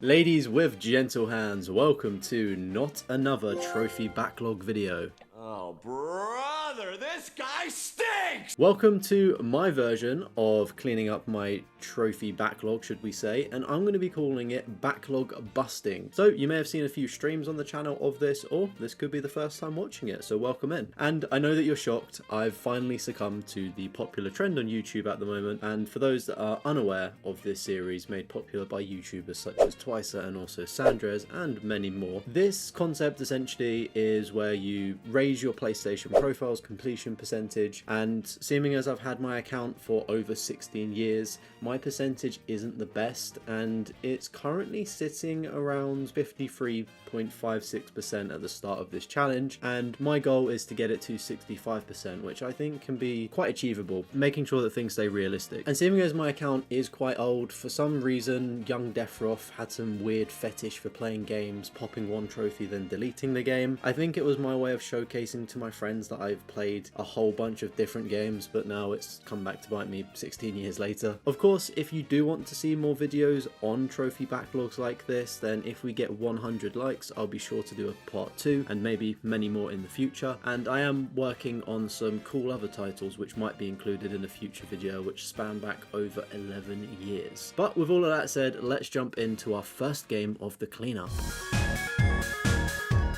Ladies with gentle hands, welcome to not another trophy backlog video. Oh, brother, this guy stinks! Welcome to my version of cleaning up my trophy backlog, should we say, and I'm going to be calling it backlog busting. So you may have seen a few streams on the channel of this, or this could be the first time watching it, so welcome in. And I know that you're shocked, I've finally succumbed to the popular trend on YouTube at the moment, and for those that are unaware of this series made popular by YouTubers such as Twicer and also Sandres and many more, this concept essentially is where you raise your PlayStation profile's completion percentage, and seeming as I've had my account for over 16 years, my percentage isn't the best, and it's currently sitting around 53.56% at the start of this challenge, and my goal is to get it to 65%, which I think can be quite achievable, making sure that things stay realistic. And seeming as my account is quite old, for some reason young Defroth had some weird fetish for playing games, popping one trophy then deleting the game. I think it was my way of showcasing to my friends that I've played a whole bunch of different games, but now it's come back to bite me 16 years later. Of course, if you do want to see more videos on trophy backlogs like this, then if we get 100 likes, I'll be sure to do a part 2 and maybe many more in the future. And I am working on some cool other titles which might be included in a future video which span back over 11 years. But with all of that said, let's jump into our first game of the cleanup.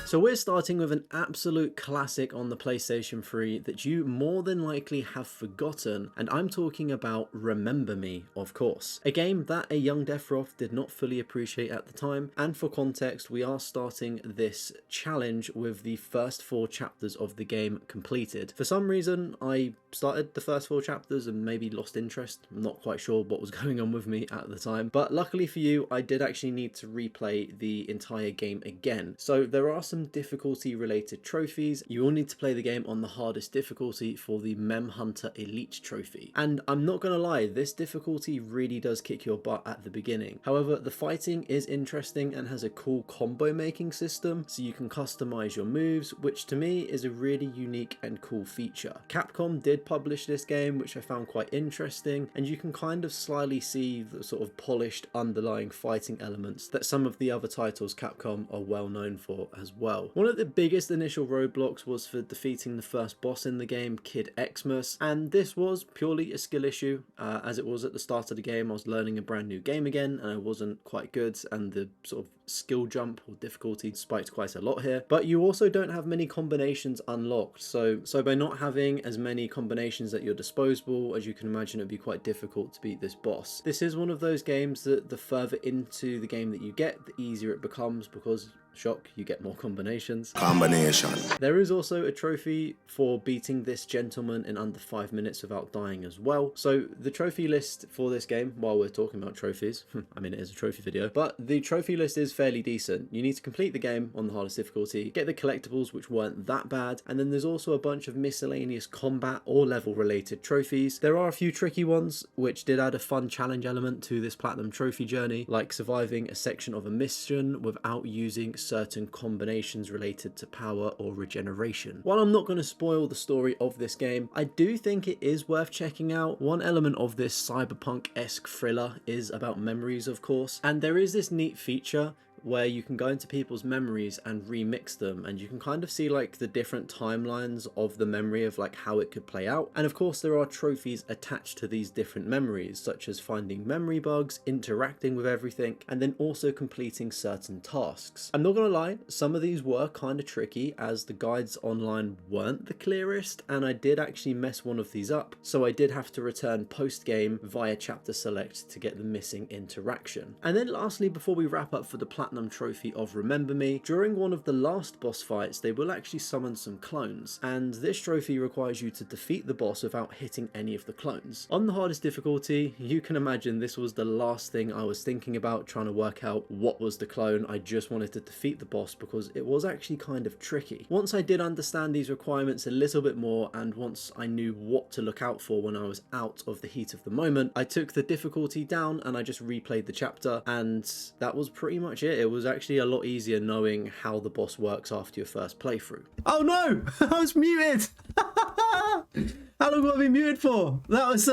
So we're starting with an absolute classic on the PlayStation 3 that you more than likely have forgotten, and I'm talking about Remember Me, of course. A game that a young Defroth did not fully appreciate at the time, and for context, we are starting this challenge with the first 4 chapters of the game completed. For some reason, I started the first 4 chapters and maybe lost interest. I'm not quite sure what was going on with me at the time, but luckily for you, I did actually need to replay the entire game again. So there are some difficulty related trophies. You will need to play the game on the hardest difficulty for the Mem Hunter Elite trophy. And I'm not gonna lie, this difficulty really does kick your butt at the beginning. However, the fighting is interesting and has a cool combo making system, so you can customize your moves, which to me is a really unique and cool feature. Capcom did publish this game, which I found quite interesting, and you can kind of slyly see the sort of polished underlying fighting elements that some of the other titles Capcom are well known for as well. One of the biggest initial roadblocks was for defeating the first boss in the game, Kid Xmas, and this was purely a skill issue. As it was at the start of the game, I was learning a brand new game again and I wasn't quite good, and the sort of skill jump or difficulty spiked quite a lot here. But you also don't have many combinations unlocked, so by not having as many combinations at your disposal, as you can imagine, it would be quite difficult to beat this boss. This is one of those games that the further into the game that you get, the easier it becomes, because shock, you get more combinations. There is also a trophy for beating this gentleman in under 5 minutes without dying as well. So the trophy list for this game, while we're talking about trophies, I mean it is a trophy video, but the trophy list is fairly decent. You need to complete the game on the hardest difficulty, get the collectibles which weren't that bad, and then there's also a bunch of miscellaneous combat or level related trophies. There are a few tricky ones which did add a fun challenge element to this platinum trophy journey, like surviving a section of a mission without using certain combinations related to power or regeneration. While I'm not going to spoil the story of this game, I do think it is worth checking out. One element of this cyberpunk-esque thriller is about memories, of course, and there is this neat feature where you can go into people's memories and remix them, and you can kind of see like the different timelines of the memory of like how it could play out. And of course there are trophies attached to these different memories, such as finding memory bugs, interacting with everything, and then also completing certain tasks. I'm not gonna lie, some of these were kind of tricky as the guides online weren't the clearest, and I did actually mess one of these up, so I did have to return post game via chapter select to get the missing interaction. And then lastly, before we wrap up for the platinum trophy of Remember Me, during one of the last boss fights they will actually summon some clones, and this trophy requires you to defeat the boss without hitting any of the clones. On the hardest difficulty, you can imagine this was the last thing I was thinking about, trying to work out what was the clone. I just wanted to defeat the boss because it was actually kind of tricky. Once I did understand these requirements a little bit more, and once I knew what to look out for when I was out of the heat of the moment, I took the difficulty down and I just replayed the chapter, and that was pretty much it. It was actually a lot easier knowing how the boss works after your first playthrough. Oh no! I was muted! How long have I been muted for? That was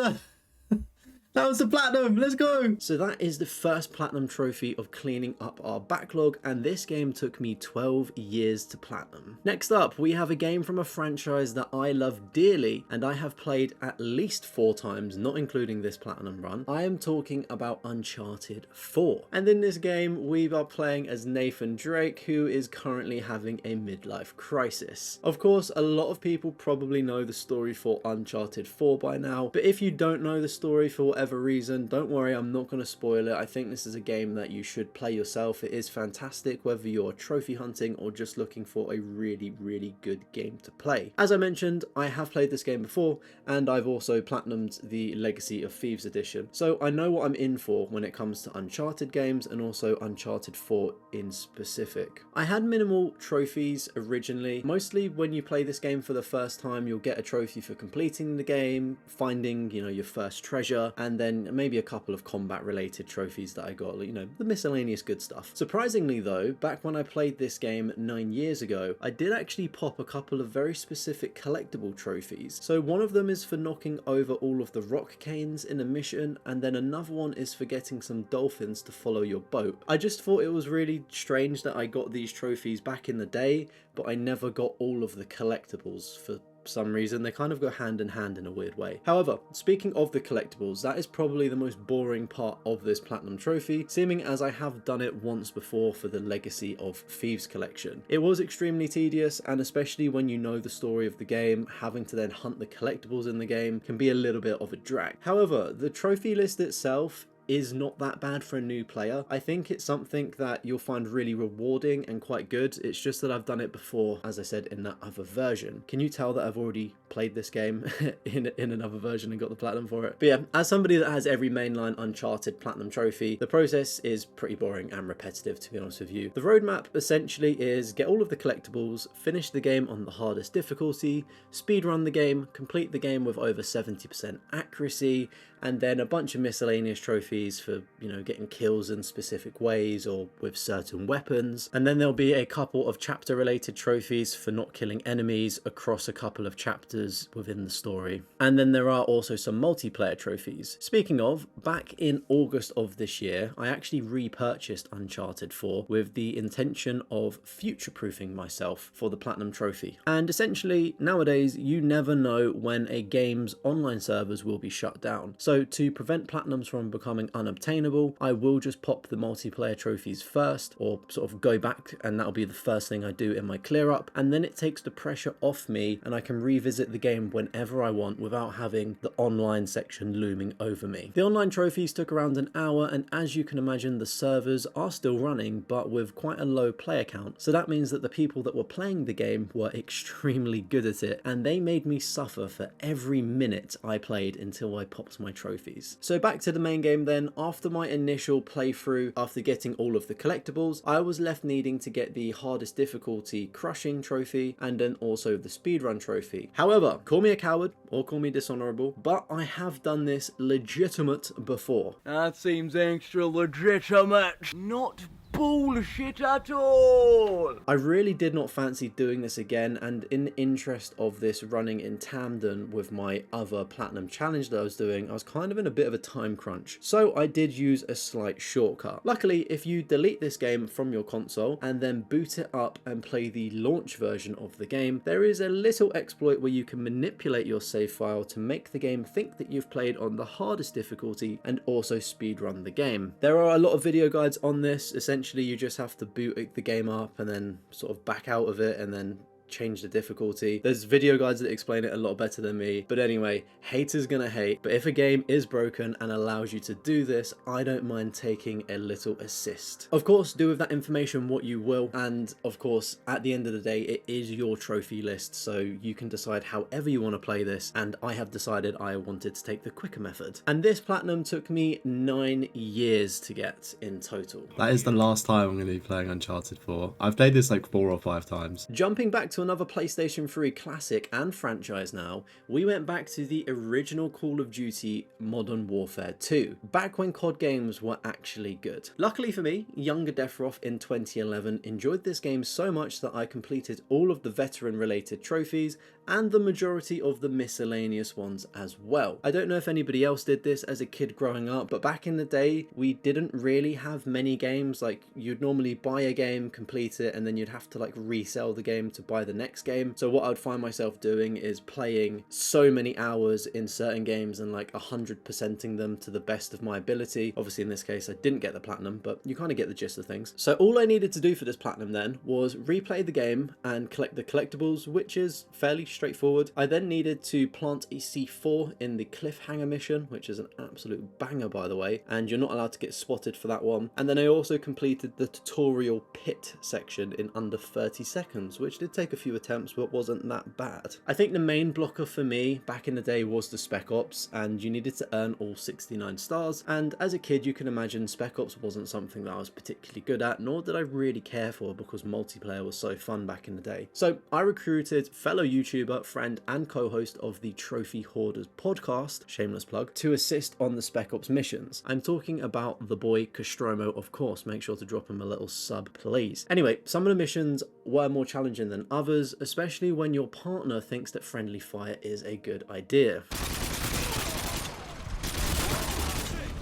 That was the platinum, let's go! So that is the first platinum trophy of cleaning up our backlog, and this game took me 12 years to platinum. Next up, we have a game from a franchise that I love dearly, and I have played at least 4 times, not including this platinum run. I am talking about Uncharted 4. And in this game, we are playing as Nathan Drake, who is currently having a midlife crisis. Of course, a lot of people probably know the story for Uncharted 4 by now, but if you don't know the story for whatever reason, don't worry, I'm not going to spoil it. I think this is a game that you should play yourself. It is fantastic whether you're trophy hunting or just looking for a really good game to play. As I mentioned, I have played this game before, and I've also platinumed the Legacy of Thieves edition, so I know what I'm in for when it comes to Uncharted games, and also Uncharted 4 in specific. I had minimal trophies originally. Mostly when you play this game for the first time, you'll get a trophy for completing the game, finding, your first treasure, and then maybe a couple of combat related trophies that I got, the miscellaneous good stuff. Surprisingly though, back when I played this game 9 years ago, I did actually pop a couple of very specific collectible trophies. So one of them is for knocking over all of the rock canes in a mission, and then another one is for getting some dolphins to follow your boat. I just thought it was really strange that I got these trophies back in the day, but I never got all of the collectibles for some reason. They kind of go hand in hand in a weird way. However, speaking of the collectibles, that is probably the most boring part of this platinum trophy, seeming as I have done it once before for the Legacy of Thieves collection. It was extremely tedious, and especially when you know the story of the game, having to then hunt the collectibles in the game can be a little bit of a drag. However, the trophy list itself is not that bad for a new player. I think it's something that you'll find really rewarding and quite good. It's just that I've done it before, as I said, in that other version. Can you tell that I've already played this game in another version and got the platinum for it? But yeah, as somebody that has every mainline Uncharted platinum trophy, the process is pretty boring and repetitive, to be honest with you. The roadmap essentially is get all of the collectibles, finish the game on the hardest difficulty, speedrun the game, complete the game with over 70% accuracy, and then a bunch of miscellaneous trophies for, getting kills in specific ways or with certain weapons. And then there'll be a couple of chapter related trophies for not killing enemies across a couple of chapters within the story. And then there are also some multiplayer trophies. Speaking of, back in August of this year, I actually repurchased Uncharted 4 with the intention of future-proofing myself for the platinum trophy. And essentially, nowadays, you never know when a game's online servers will be shut down. So to prevent platinums from becoming unobtainable, I will just pop the multiplayer trophies first, or sort of go back, and that'll be the first thing I do in my clear up, and then it takes the pressure off me and I can revisit the game whenever I want without having the online section looming over me. The online trophies took around an hour, and as you can imagine, the servers are still running but with quite a low player count, so that means that the people that were playing the game were extremely good at it, and they made me suffer for every minute I played until I popped my trophies. So back to the main game then. After my initial playthrough, after getting all of the collectibles, I was left needing to get the hardest difficulty crushing trophy and then also the speedrun trophy. However, call me a coward or call me dishonorable, but I have done this legitimate before. That seems extra legitimate. Not bullshit at all. I really did not fancy doing this again, and in the interest of this running in tandem with my other platinum challenge that I was doing, I was kind of in a bit of a time crunch. So I did use a slight shortcut. Luckily, if you delete this game from your console and then boot it up and play the launch version of the game, there is a little exploit where you can manipulate your save file to make the game think that you've played on the hardest difficulty and also speedrun the game. There are a lot of video guides on this. Essentially, you just have to boot the game up and then sort of back out of it and then change the difficulty. There's video guides that explain it a lot better than me, but anyway, haters gonna hate. But if a game is broken and allows you to do this, I don't mind taking a little assist. Of course, do with that information what you will, and of course, at the end of the day, it is your trophy list, so you can decide however you want to play this, and I have decided I wanted to take the quicker method. And this platinum took me 9 years to get in total. That is the last time I'm going to be playing Uncharted 4. I've played this like 4 or 5 times. Jumping back to another PlayStation 3 classic and franchise now, we went back to the original Call of Duty Modern Warfare 2, back when COD games were actually good. Luckily for me, younger Defroth in 2011 enjoyed this game so much that I completed all of the veteran related trophies and the majority of the miscellaneous ones as well. I don't know if anybody else did this as a kid growing up, but back in the day, we didn't really have many games. Like, you'd normally buy a game, complete it, and then you'd have to like resell the game to buy the next game. So what I would find myself doing is playing so many hours in certain games and like 100%ing them to the best of my ability. Obviously in this case I didn't get the platinum, but you kind of get the gist of things. So all I needed to do for this platinum then was replay the game and collect the collectibles, which is fairly straightforward. I then needed to plant a C4 in the cliffhanger mission, which is an absolute banger by the way, and you're not allowed to get spotted for that one. And then I also completed the tutorial pit section in under 30 seconds, which did take a few attempts but wasn't that bad. I think the main blocker for me back in the day was the Spec Ops, and you needed to earn all 69 stars, and as a kid you can imagine Spec Ops wasn't something that I was particularly good at, nor did I really care for because multiplayer was so fun back in the day. So I recruited fellow YouTuber, friend and co-host of the Trophy Hoarders podcast, shameless plug, to assist on the Spec Ops missions. I'm talking about the boy Castromo, of course. Make sure to drop him a little sub please. Anyway, some of the missions were more challenging than others, especially when your partner thinks that friendly fire is a good idea.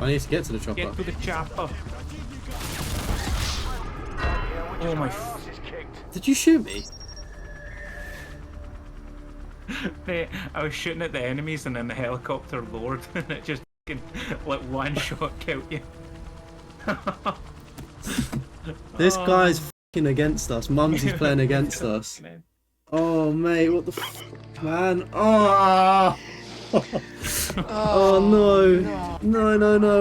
I need to get to the chopper. Get to the chopper. Oh my. Did you shoot me? Mate, I was shooting at the enemies and then the helicopter lowered and it just like one shot killed you. This guy's f***ing against us. Mumsy's playing against us. Oh, mate, what the f***, man? Oh! Oh no,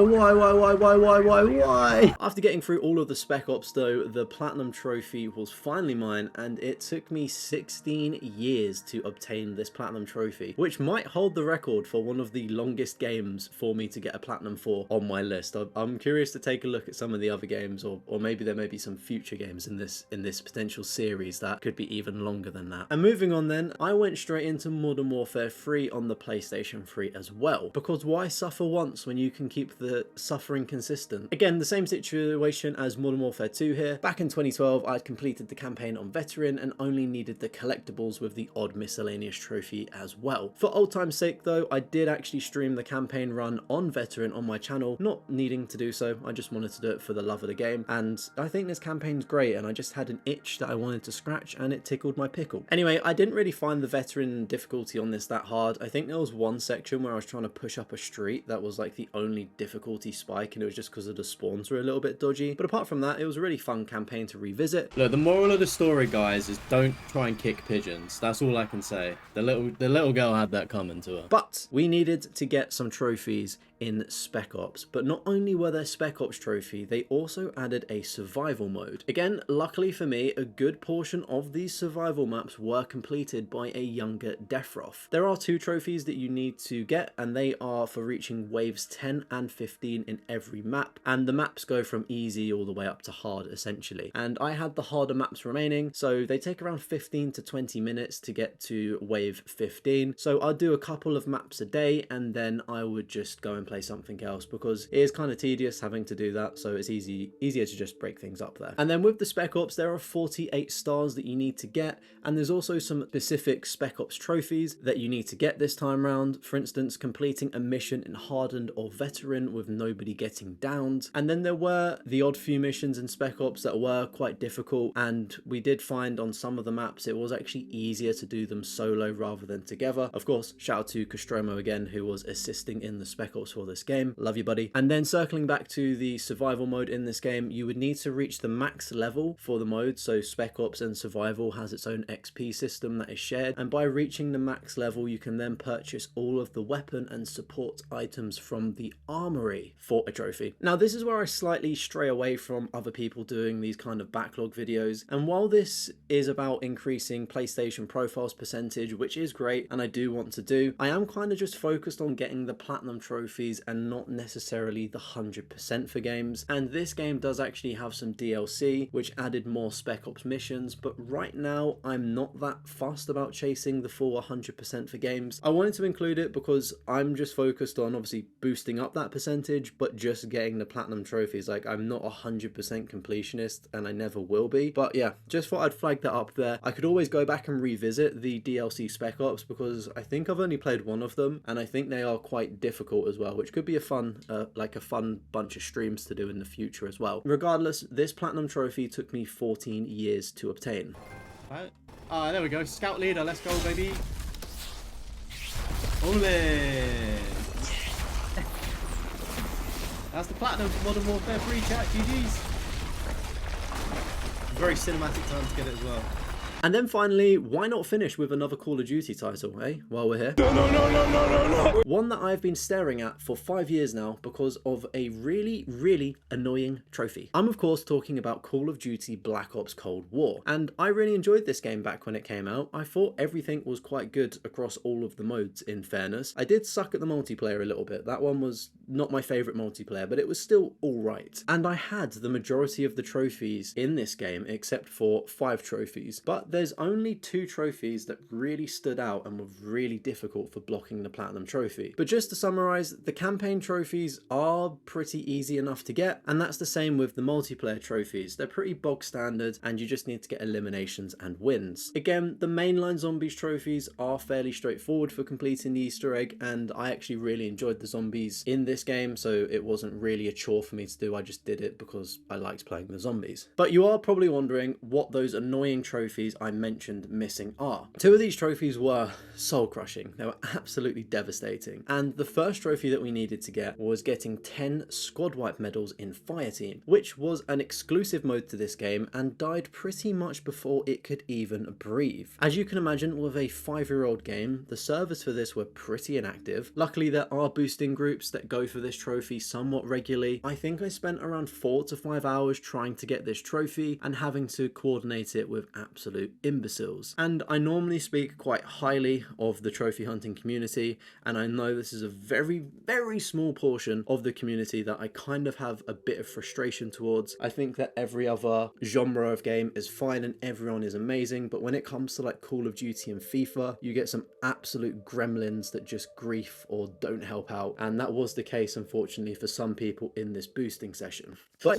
why? After getting through all of the Spec Ops though, the Platinum Trophy was finally mine, and it took me 16 years to obtain this Platinum Trophy, which might hold the record for one of the longest games for me to get a Platinum for on my list. I'm curious to take a look at some of the other games, or maybe there may be some future games in this potential series that could be even longer than that. And moving on then, I went straight into Modern Warfare 3 on the PlayStation 3 as well, because why suffer once when you can keep the suffering consistent? Again, the same situation as Modern Warfare 2 here. Back in 2012, I'd completed the campaign on Veteran and only needed the collectibles with the odd miscellaneous trophy as well. For old time's sake though, I did actually stream the campaign run on Veteran on my channel, not needing to do so. I just wanted to do it for the love of the game, and I think this campaign's great, and I just had an itch that I wanted to scratch and it tickled my pickle. Anyway, I didn't really find the Veteran difficulty on this that hard. I think there was one section where I was trying to push up a street that was like the only difficulty spike, and it was just because of the spawns were a little bit dodgy. But apart from that, it was a really fun campaign to revisit. Look, the moral of the story, guys, is don't try and kick pigeons. That's all I can say. The little girl had that coming to her. But we needed to get some trophies in Spec Ops, but not only were there Spec Ops trophy, they also added a survival mode. Again, luckily for me, a good portion of these survival maps were completed by a younger Defroth. There are 2 trophies that you need to get, and they are for reaching waves 10 and 15 in every map, and the maps go from easy all the way up to hard essentially. And I had the harder maps remaining, so they take around 15 to 20 minutes to get to wave 15. So I'll do a couple of maps a day, and then I would just go and play something else, because it is kind of tedious having to do that, so it's easier to just break things up there. And then with the Spec Ops, there are 48 stars that you need to get, and there's also some specific Spec Ops trophies that you need to get this time round. For instance, completing a mission in Hardened or Veteran with nobody getting downed. And then there were the odd few missions in Spec Ops that were quite difficult, and we did find on some of the maps it was actually easier to do them solo rather than together. Of course, shout out to Castromo again, who was assisting in the Spec Ops for this game. Love you, buddy. And then circling back to the survival mode in this game, you would need to reach the max level for the mode. So Spec Ops and Survival has its own XP system that is shared, and by reaching the max level you can then purchase all of the weapon and support items from the armory for a trophy. Now this is where I slightly stray away from other people doing these kind of backlog videos, and while this is about increasing PlayStation profiles percentage, which is great and I do want to do, I am kind of just focused on getting the platinum trophy trophies and not necessarily the 100% for games. And this game does actually have some DLC, which added more Spec Ops missions, but right now I'm not that fussed about chasing the full 100% for games. I wanted to include it because I'm just focused on obviously boosting up that percentage, but just getting the platinum trophies. Like, I'm not 100% completionist, and I never will be. But yeah, just thought I'd flag that up there. I could always go back and revisit the DLC Spec Ops because I think I've only played one of them, and I think they are quite difficult as well, which could be a fun, like a fun bunch of streams to do in the future as well. Regardless, this platinum trophy took me 14 years to obtain. Right. Ah, there we go. Scout leader. Let's go, baby. Ole. That's the platinum for Modern Warfare 3 chat. GG's. Very cinematic time to get it as well. And then finally, why not finish with another Call of Duty title, eh? While we're here. No. One that I've been staring at for 5 years now because of a really annoying trophy. I'm of course talking about Call of Duty Black Ops Cold War. And I really enjoyed this game back when it came out. I thought everything was quite good across all of the modes, in fairness. I did suck at the multiplayer a little bit. That one was not my favourite multiplayer, but it was still alright. And I had the majority of the trophies in this game except for 5 trophies. But there's only 2 trophies that really stood out and were really difficult for blocking the platinum trophy. But just to summarise, the campaign trophies are pretty easy enough to get, and that's the same with the multiplayer trophies. They're pretty bog standard and you just need to get eliminations and wins. Again, the mainline zombies trophies are fairly straightforward for completing the Easter egg, and I actually really enjoyed the zombies in this game, so it wasn't really a chore for me to do. I just did it because I liked playing the zombies. But you are probably wondering what those annoying trophies I mentioned missing are. 2 of these trophies were soul crushing. They were absolutely devastating. And the first trophy that we needed to get was getting 10 squad wipe medals in Fireteam, which was an exclusive mode to this game and died pretty much before it could even breathe. As you can imagine, with a 5-year-old game, the servers for this were pretty inactive. Luckily, there are boosting groups that go for this trophy somewhat regularly. I think I spent around 4 to 5 hours trying to get this trophy and having to coordinate it with absolute imbeciles. And I normally speak quite highly of the trophy hunting community, and I know this is a very small portion of the community that I kind of have a bit of frustration towards. I think that every other genre of game is fine and everyone is amazing, but when it comes to like Call of Duty and FIFA, you get some absolute gremlins that just grief or don't help out, and that was the case unfortunately for some people in this boosting session. But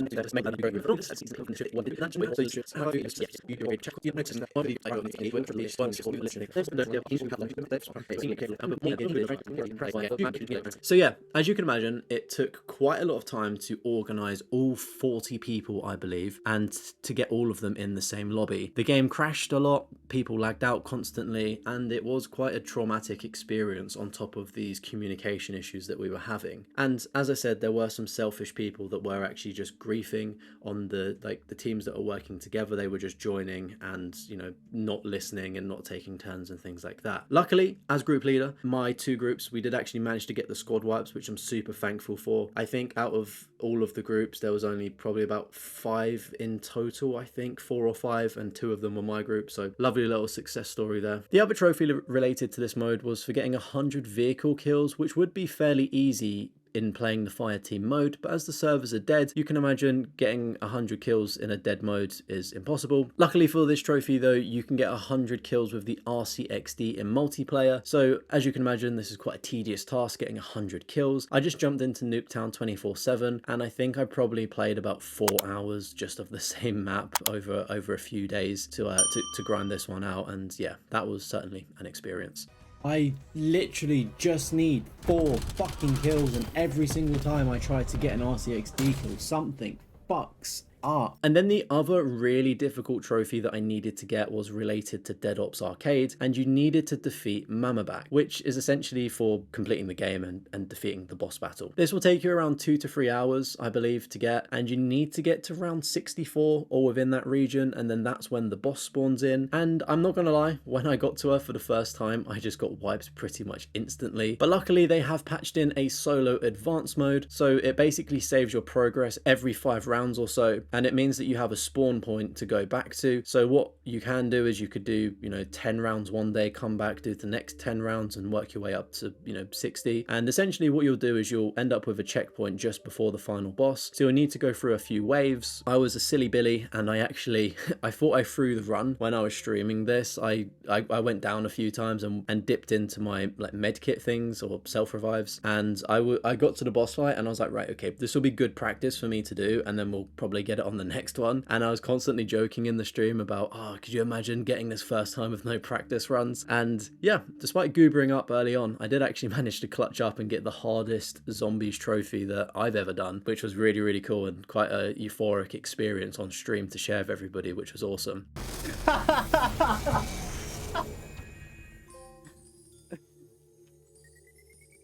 so yeah, as you can imagine, it took quite a lot of time to organise all 40 people, I believe, and to get all of them in the same lobby. The game crashed a lot, people lagged out constantly, and it was quite a traumatic experience on top of these communication issues that we were having. And as I said, there were some selfish people that were actually just griefing on the teams that are working together. They were just joining and, you know, not listening and not taking turns and things like that. Luckily, as group leader, my 2 groups, we did actually manage to get the squad wipes, which I'm super thankful for. I think out of all of the groups, there was only probably about 5 in total, I think 4 or 5, and 2 of them were my group, so lovely little success story there. The other trophy related to this mode was for getting 100 vehicle kills, which would be fairly easy in playing the fire team mode, but as the servers are dead, you can imagine getting 100 kills in a dead mode is impossible. Luckily for this trophy though, you can get 100 kills with the RCXD in multiplayer, so as you can imagine, this is quite a tedious task, getting 100 kills. I just jumped into Nuketown 24/7, and I think I probably played about 4 hours just of the same map over a few days to grind this one out, and yeah, that was certainly an experience. I literally just need 4 fucking kills, and every single time I try to get an RCXD kill, something fucks up. And then the other really difficult trophy that I needed to get was related to Dead Ops Arcade, and you needed to defeat Mamabak, which is essentially for completing the game and defeating the boss battle. This will take you around 2 to 3 hours, I believe, to get, and you need to get to round 64 or within that region, and then that's when the boss spawns in. And I'm not gonna lie, when I got to her for the first time, I just got wiped pretty much instantly. But luckily they have patched in a solo advanced mode, so it basically saves your progress every 5 rounds or so. and it means that you have a spawn point to go back to. So what you can do is you could do, 10 rounds one day, come back, do the next 10 rounds and work your way up to, 60. And essentially what you'll do is you'll end up with a checkpoint just before the final boss. So you'll need to go through a few waves. I was a silly Billy and I actually, I thought I threw the run when I was streaming this. I went down a few times and dipped into my like medkit things or self revives. And I got to the boss fight and I was like, right, okay, this will be good practice for me to do. And then we'll probably get it on the next one. And I was constantly joking in the stream about, oh, could you imagine getting this first time with no practice runs? And yeah, despite goobering up early on, I did actually manage to clutch up and get the hardest zombies trophy that I've ever done, which was really, really cool and quite a euphoric experience on stream to share with everybody, which was awesome.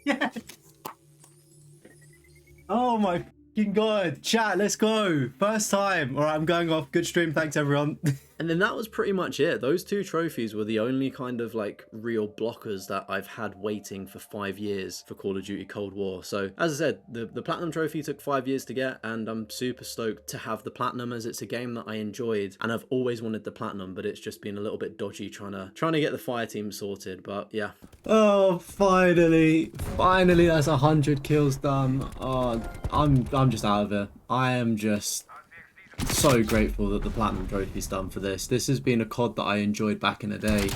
Yes. Oh my fucking god. Chat, let's go. First time. All right, I'm going off. Good stream. Thanks, everyone. And then that was pretty much it. Those two trophies were the only kind of like real blockers that I've had waiting for 5 years for Call of Duty Cold War. So as I said, the Platinum trophy took 5 years to get, and I'm super stoked to have the Platinum as it's a game that I enjoyed. And I've always wanted the Platinum, but it's just been a little bit dodgy trying to get the fire team sorted. But yeah. Oh, finally that's 100 kills done. Oh, I'm just out of it. I am just so grateful that the Platinum trophy's done for this. This has been a COD that I enjoyed back in the day.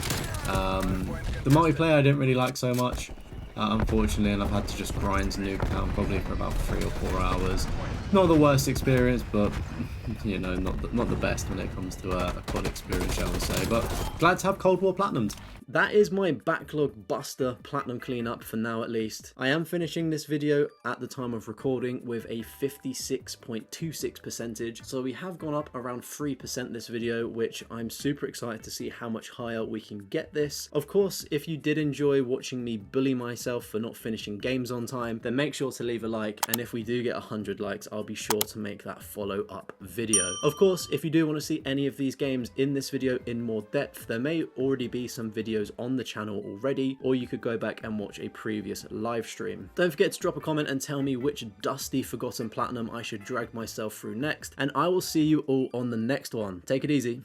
The multiplayer I didn't really like so much, unfortunately, and I've had to just grind Nuketown probably for about 3 or 4 hours. Not the worst experience, but not the best when it comes to a COD experience, shall we say. But glad to have Cold War Platinums. That is my backlog buster platinum cleanup for now at least. I am finishing this video at the time of recording with a 56.26 percentage, so we have gone up around 3% this video, which I'm super excited to see how much higher we can get this. Of course, if you did enjoy watching me bully myself for not finishing games on time, then make sure to leave a like, and if we do get 100 likes, I'll be sure to make that follow-up video. Of course, if you do want to see any of these games in this video in more depth, there may already be some videos on the channel already, or you could go back and watch a previous live stream. Don't forget to drop a comment and tell me which dusty forgotten platinum I should drag myself through next, and I will see you all on the next one. Take it easy.